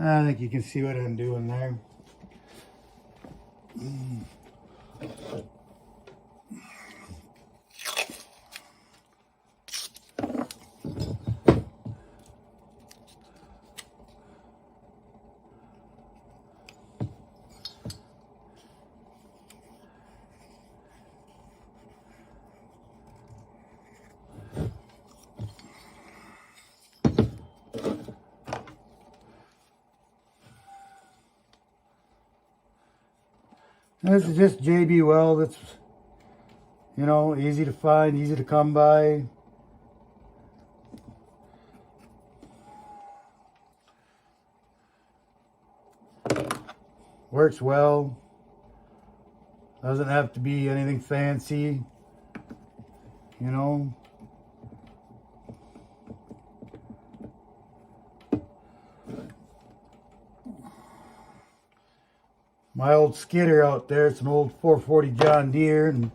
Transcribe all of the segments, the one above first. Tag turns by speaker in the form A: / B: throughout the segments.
A: I think you can see what I'm doing there. This is just JB Weld. It's, you know, easy to find, easy to come by. Works well. Doesn't have to be anything fancy, you know. My old skidder out there, it's an old 440 John Deere, and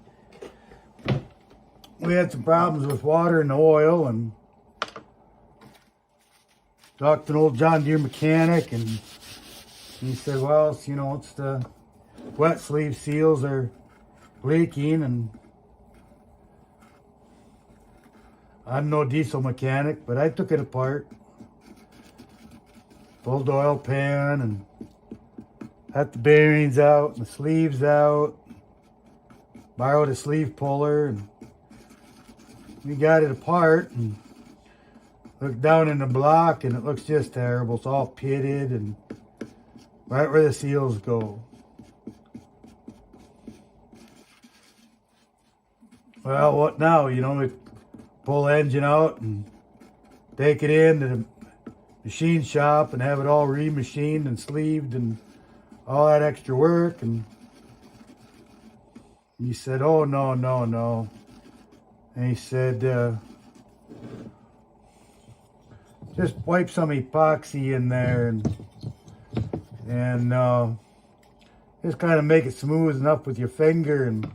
A: we had some problems with water and oil, and talked to an old John Deere mechanic, and he said, well, it's, you know, it's the wet sleeve seals are leaking, and I'm no diesel mechanic, but I took it apart, pulled the oil pan, and got the bearings out and the sleeves out, borrowed a sleeve puller, and we got it apart and looked down in the block, and it looks just terrible. It's all pitted and right where the seals go. Well, what now? You know, we pull the engine out and take it into the machine shop and have it all remachined and sleeved and all that extra work. And he said, oh, no. And he said, just wipe some epoxy in there and just kind of make it smooth enough with your finger and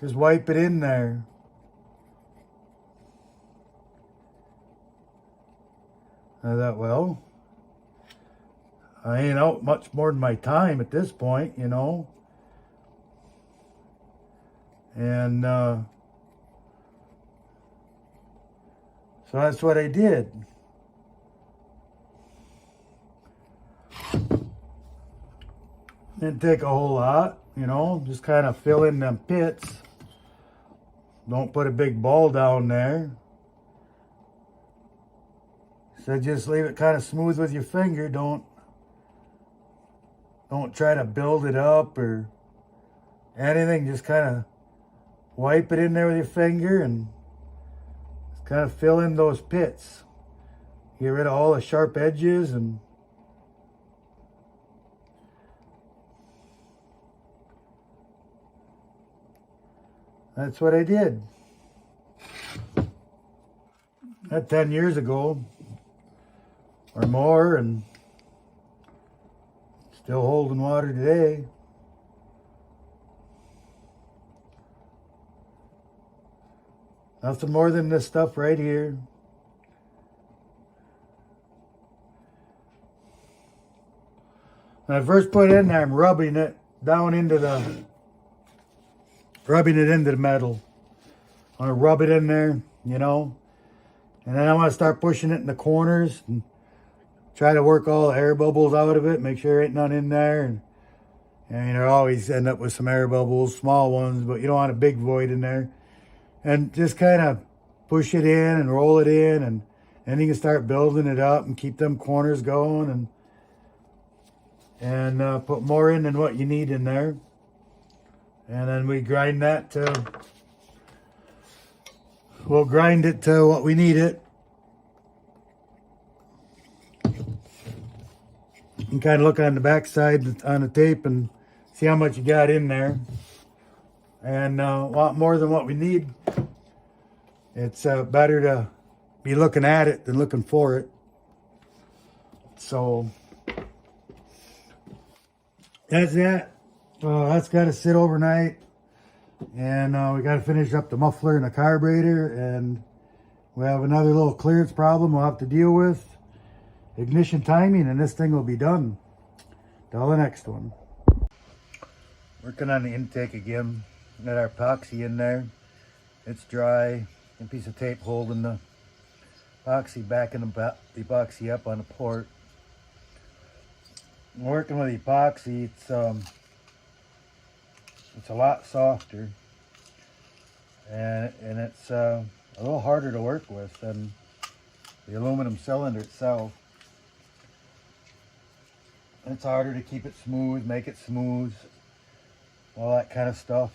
A: just wipe it in there. I thought, well, I ain't out much more than my time at this point, you know. And so that's what I did. Didn't take a whole lot, you know, just kind of fill in them pits. Don't put a big ball down there. So just leave it kind of smooth with your finger. Don't try to build it up or anything. Just kind of wipe it in there with your finger and just kind of fill in those pits. Get rid of all the sharp edges, and that's what I did. That 10 years ago or more, and still holding water today. Nothing more than this stuff right here. When I first put it in there, I'm rubbing it down into the metal. I want to rub it in there, you know. And then I want to start pushing it in the corners and try to work all the air bubbles out of it, make sure there ain't none in there. And you always end up with some air bubbles, small ones, but you don't want a big void in there. And just kind of push it in and roll it in, and then you can start building it up and keep them corners going, and put more in than what you need in there. And then we grind that to, we'll grind it to what we need it. You can kind of look on the back side on the tape and see how much you got in there. And a lot more than what we need. It's better to be looking at it than looking for it. So that's that. That's got to sit overnight. And we got to finish up the muffler and the carburetor. And we have another little clearance problem we'll have to deal with. ignition timing, and this thing will be done. Till the next one. Working on the intake again. Got our epoxy in there. It's dry. A piece of tape holding the epoxy back in the epoxy up on the port. Working with epoxy, it's a lot softer, and it's a little harder to work with than the aluminum cylinder itself. It's harder to keep it smooth, make it smooth, all that kind of stuff,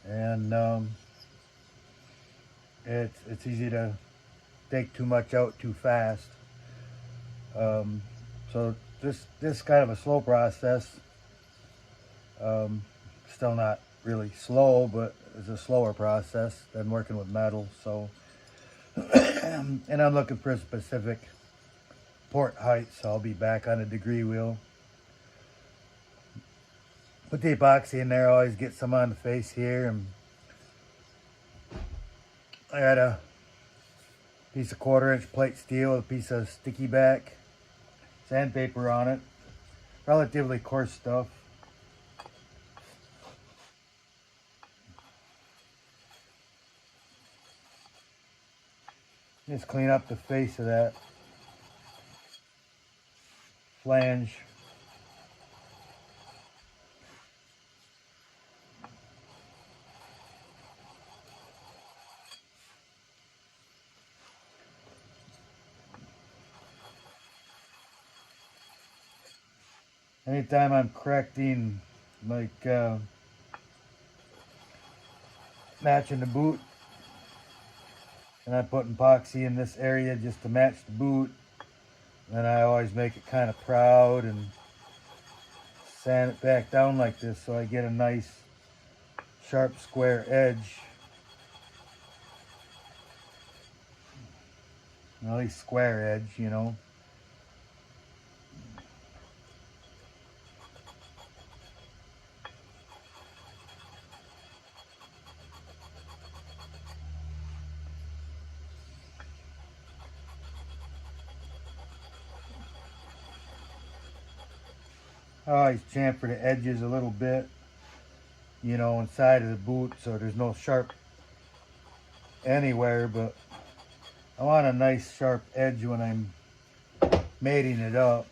A: and it's easy to take too much out too fast. So this kind of a slow process. Still not really slow, but it's a slower process than working with metal. So, and I'm looking for a specific port height, so I'll be back on a degree wheel. Put the epoxy in there, always get some on the face here, and I got a piece of 1/4-inch plate steel, a piece of sticky back, sandpaper on it, relatively coarse stuff. Just clean up the face of that flange. Anytime I'm correcting, like matching the boot, and I put epoxy in this area just to match the boot, then I always make it kind of proud and sand it back down like this so I get a nice sharp square edge. At least square edge, you know. I always chamfer the edges a little bit, you know, inside of the boot so there's no sharp anywhere, but I want a nice sharp edge when I'm mating it up.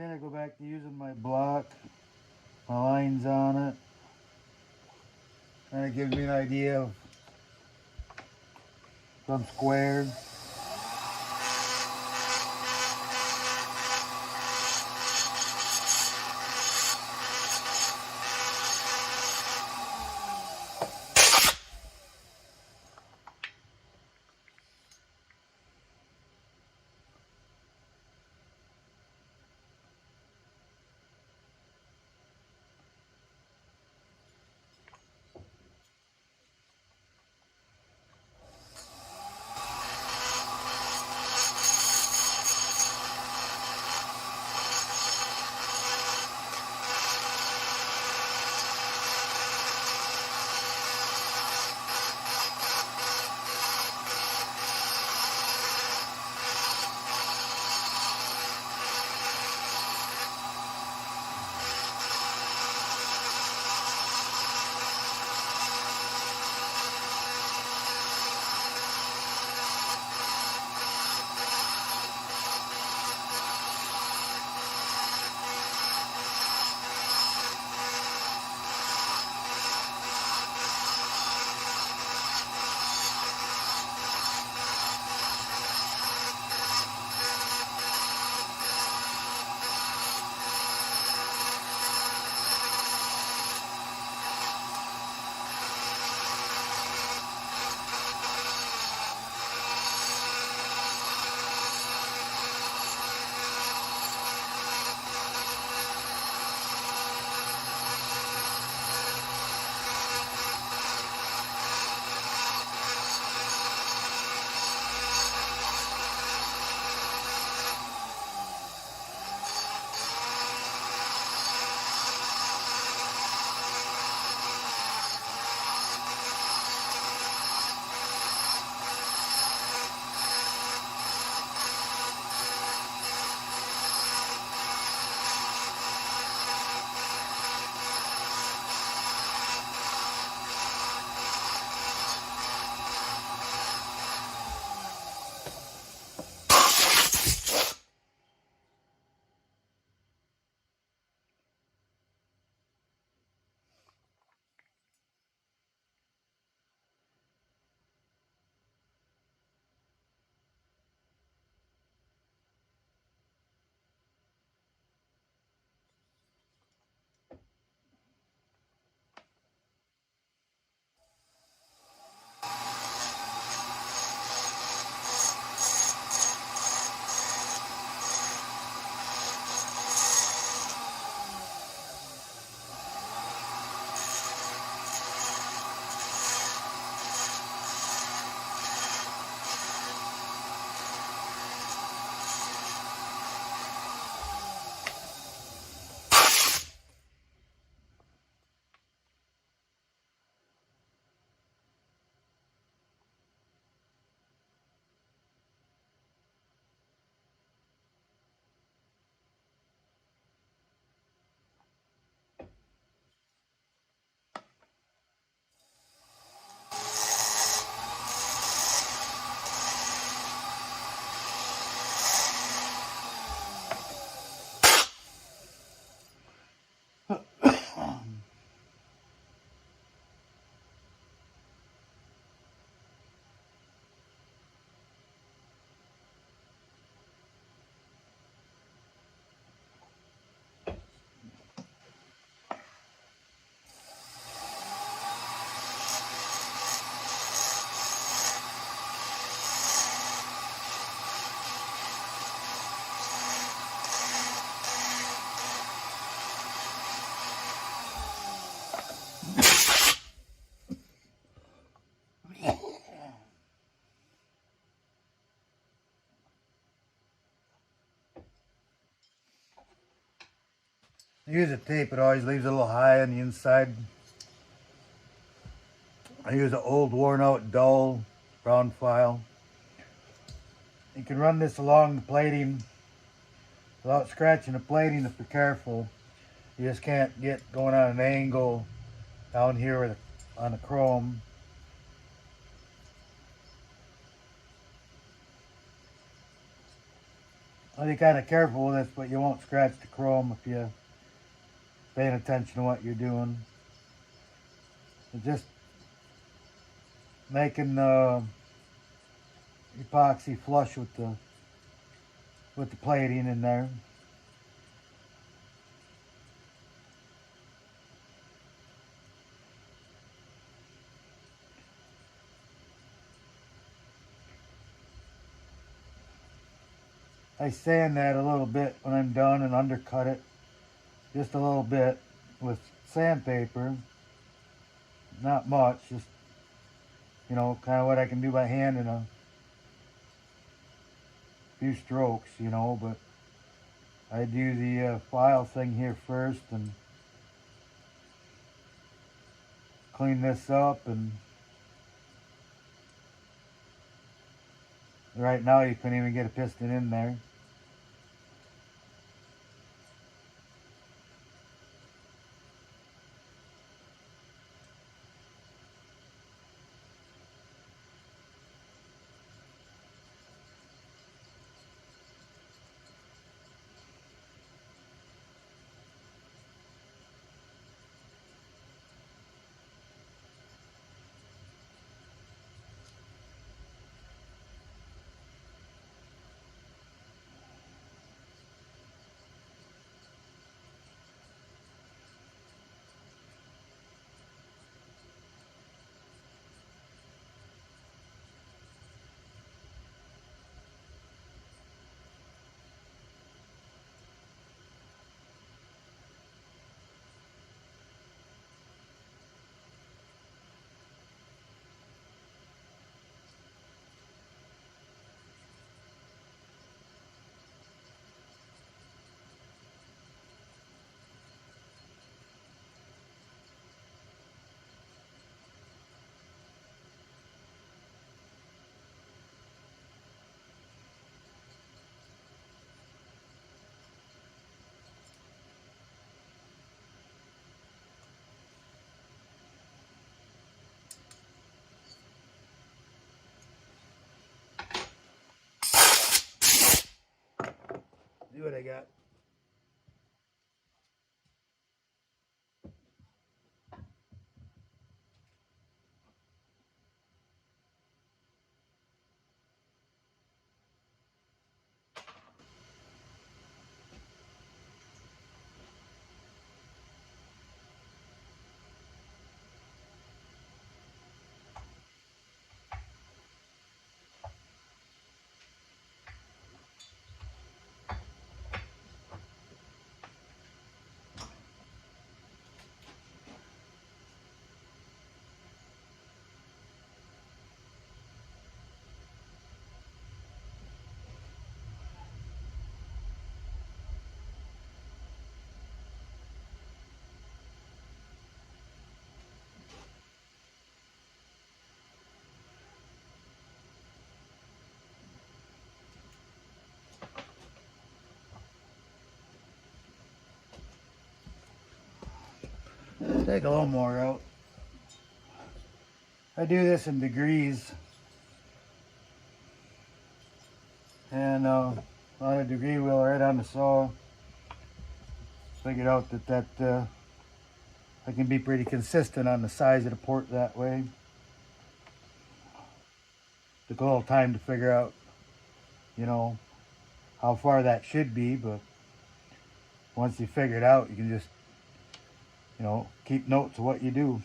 A: Then I go back to using my block, my lines on it. Kind of gives me an idea of some squared. I use a tape, it always leaves it a little high on the inside. I use an old worn out dull round file. You can run this along the plating without scratching the plating if you're careful. You just can't get going on an angle down here on the chrome. be kind of careful with this, but you won't scratch the chrome if you're paying attention to what you're doing. It's just making the epoxy flush with the plating in there. I sand that a little bit when I'm done and undercut it just a little bit with sandpaper. Not much, just, you know, kind of what I can do by hand in a few strokes, you know. But I do the file thing here first and clean this up. And right now you couldn't even get a piston in there. See what I got. Take a little more out. I do this in degrees, and on a degree wheel right on the saw. Figured out that I can be pretty consistent on the size of the port that way. Took a little time to figure out, you know, how far that should be, but once you figure it out, you can just, you know, keep notes of what you do.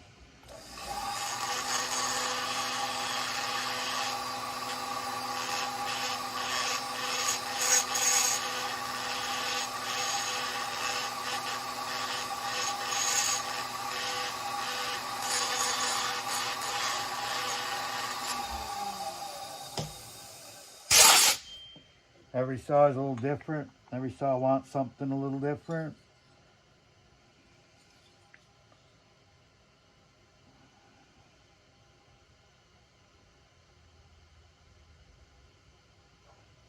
A: Every saw is a little different. Every saw wants something a little different.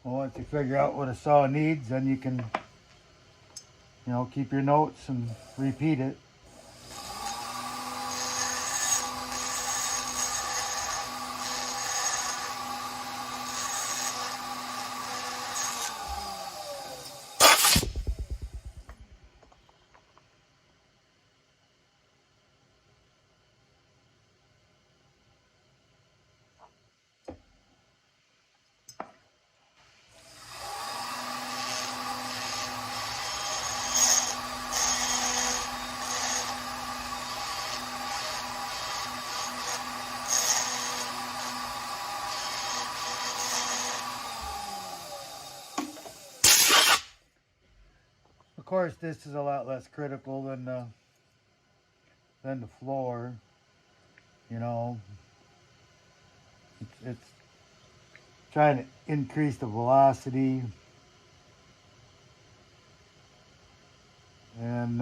A: Well, once you figure out what a saw needs, then you can, you know, keep your notes and repeat it. course, this is a lot less critical than the floor. You know, it's trying to increase the velocity, and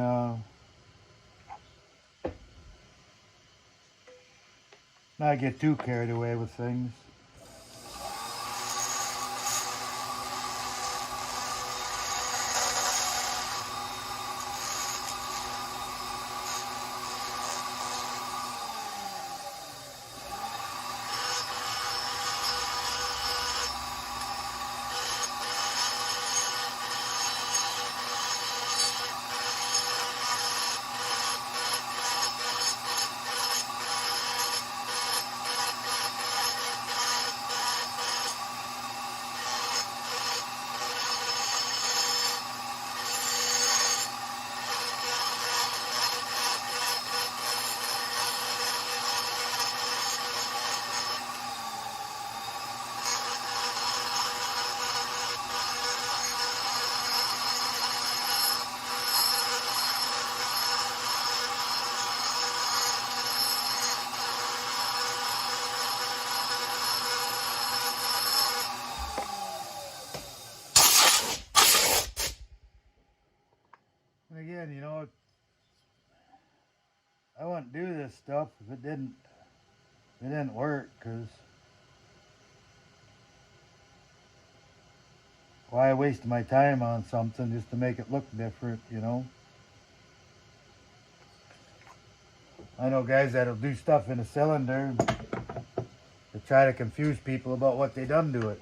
A: not get too carried away with things. And again, you know, I wouldn't do this stuff if it didn't work, because why waste my time on something just to make it look different, you know? I know guys that'll do stuff in a cylinder to try to confuse people about what they done to it.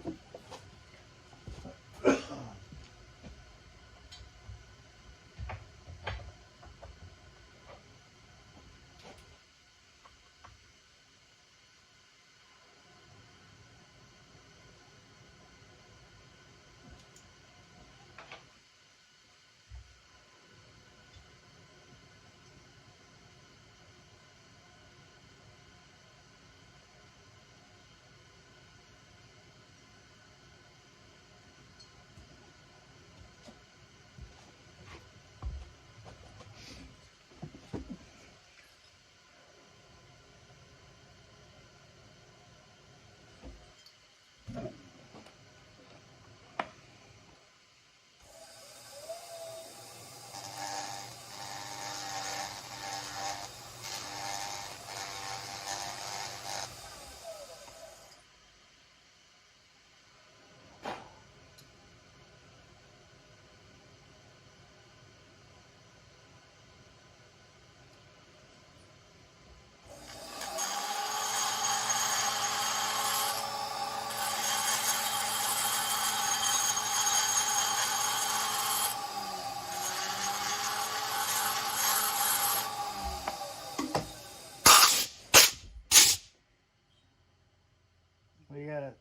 A: We got a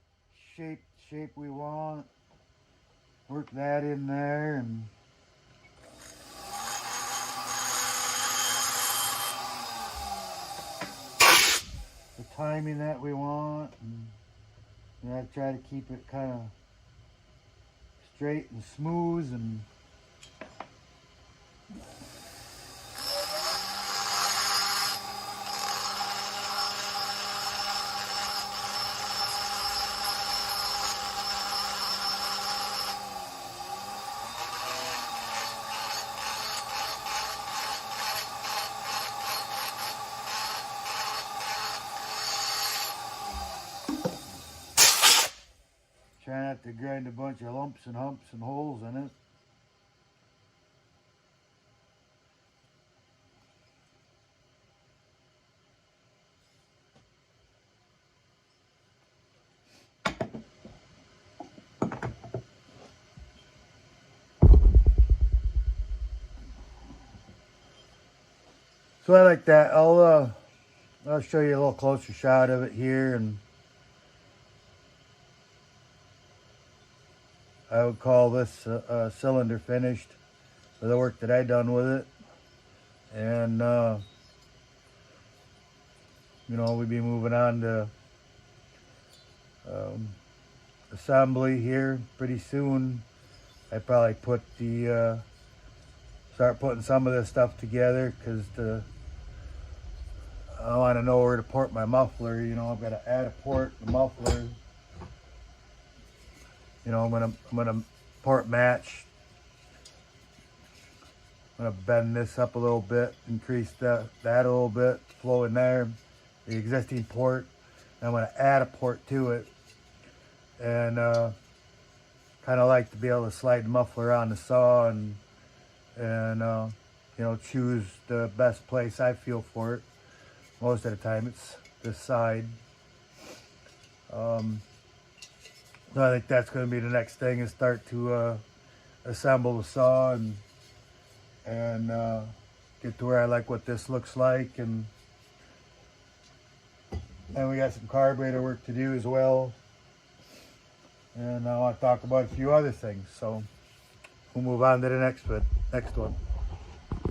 A: shape we want. Work that in there, and the timing that we want, and I try to keep it kind of straight and smooth, and try not to grind a bunch of lumps and humps and holes in it. So I like that. I'll show you a little closer shot of it here, and I would call this cylinder finished for the work that I done with it. And you know, we'll be moving on to assembly here pretty soon. I probably put the start putting some of this stuff together, because I want to know where to port my muffler. You know, I've got to add a port, the muffler. You know, I'm gonna port match. I'm gonna bend this up a little bit, increase that a little bit, flow in there, the existing port. And I'm gonna add a port to it, and kind of like to be able to slide the muffler on the saw and you know, choose the best place I feel for it. Most of the time it's this side. So I think that's going to be the next thing, is start to assemble the saw and get to where I like what this looks like. And we got some carburetor work to do as well. And I want to talk about a few other things. So we'll move on to the next one.